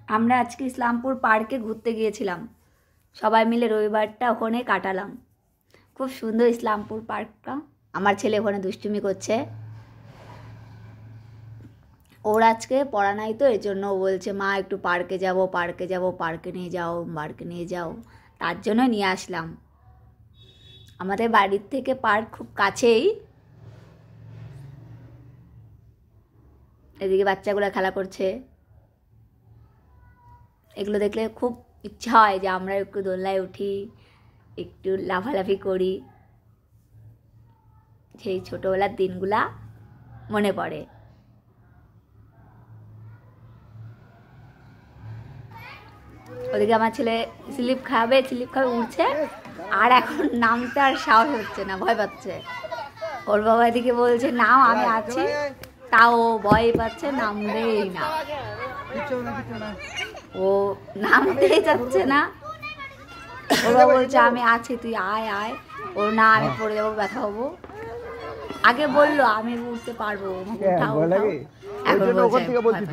আমরা আজকে ইসলামপুর পার্কে ঘুরতে গিয়েছিলাম, সবাই মিলে রবিবারটা ওখানে কাটালাম। খুব সুন্দর ইসলামপুর পার্কটা। আমার ছেলে ওখানে দুষ্টুমি করছে। ওর আজকে পড়া নাই, তো এর জন্য ও বলছে মা একটু পার্কে যাব, পার্কে যাব, পার্কে নিয়ে যাও, পার্কে নিয়ে যাও। তার জন্য নিয়ে আসলাম। আমাদের বাড়ির থেকে পার্ক খুব কাছেই। এদিকে বাচ্চাগুলো খেলা করছে। এগুলো দেখলে খুব ইচ্ছা হয় যে আমরা একটু দোলনায় উঠি, একটু লাফালাফি করি। সেই ছোটোবেলার দিনগুলা মনে পড়ে। ওদিকে আমার ছেলে স্লিপ খাবে উঠছে, আর এখন নামতে আর সাহস হচ্ছে না, ভয় পাচ্ছে। ওর বাবা এদিকে বলছে নাম, আমি আছি, তাও ভয় পাচ্ছে, নামবেই না। ও নামতেই যাচ্ছে না। ওর বাবা বলছে আমি আছি, তুই আয় আয়। ওর না, আমি পড়ে যাবো, ব্যথা হবো। আগে বললো আমি উঠতে পারবো, এখন বলছে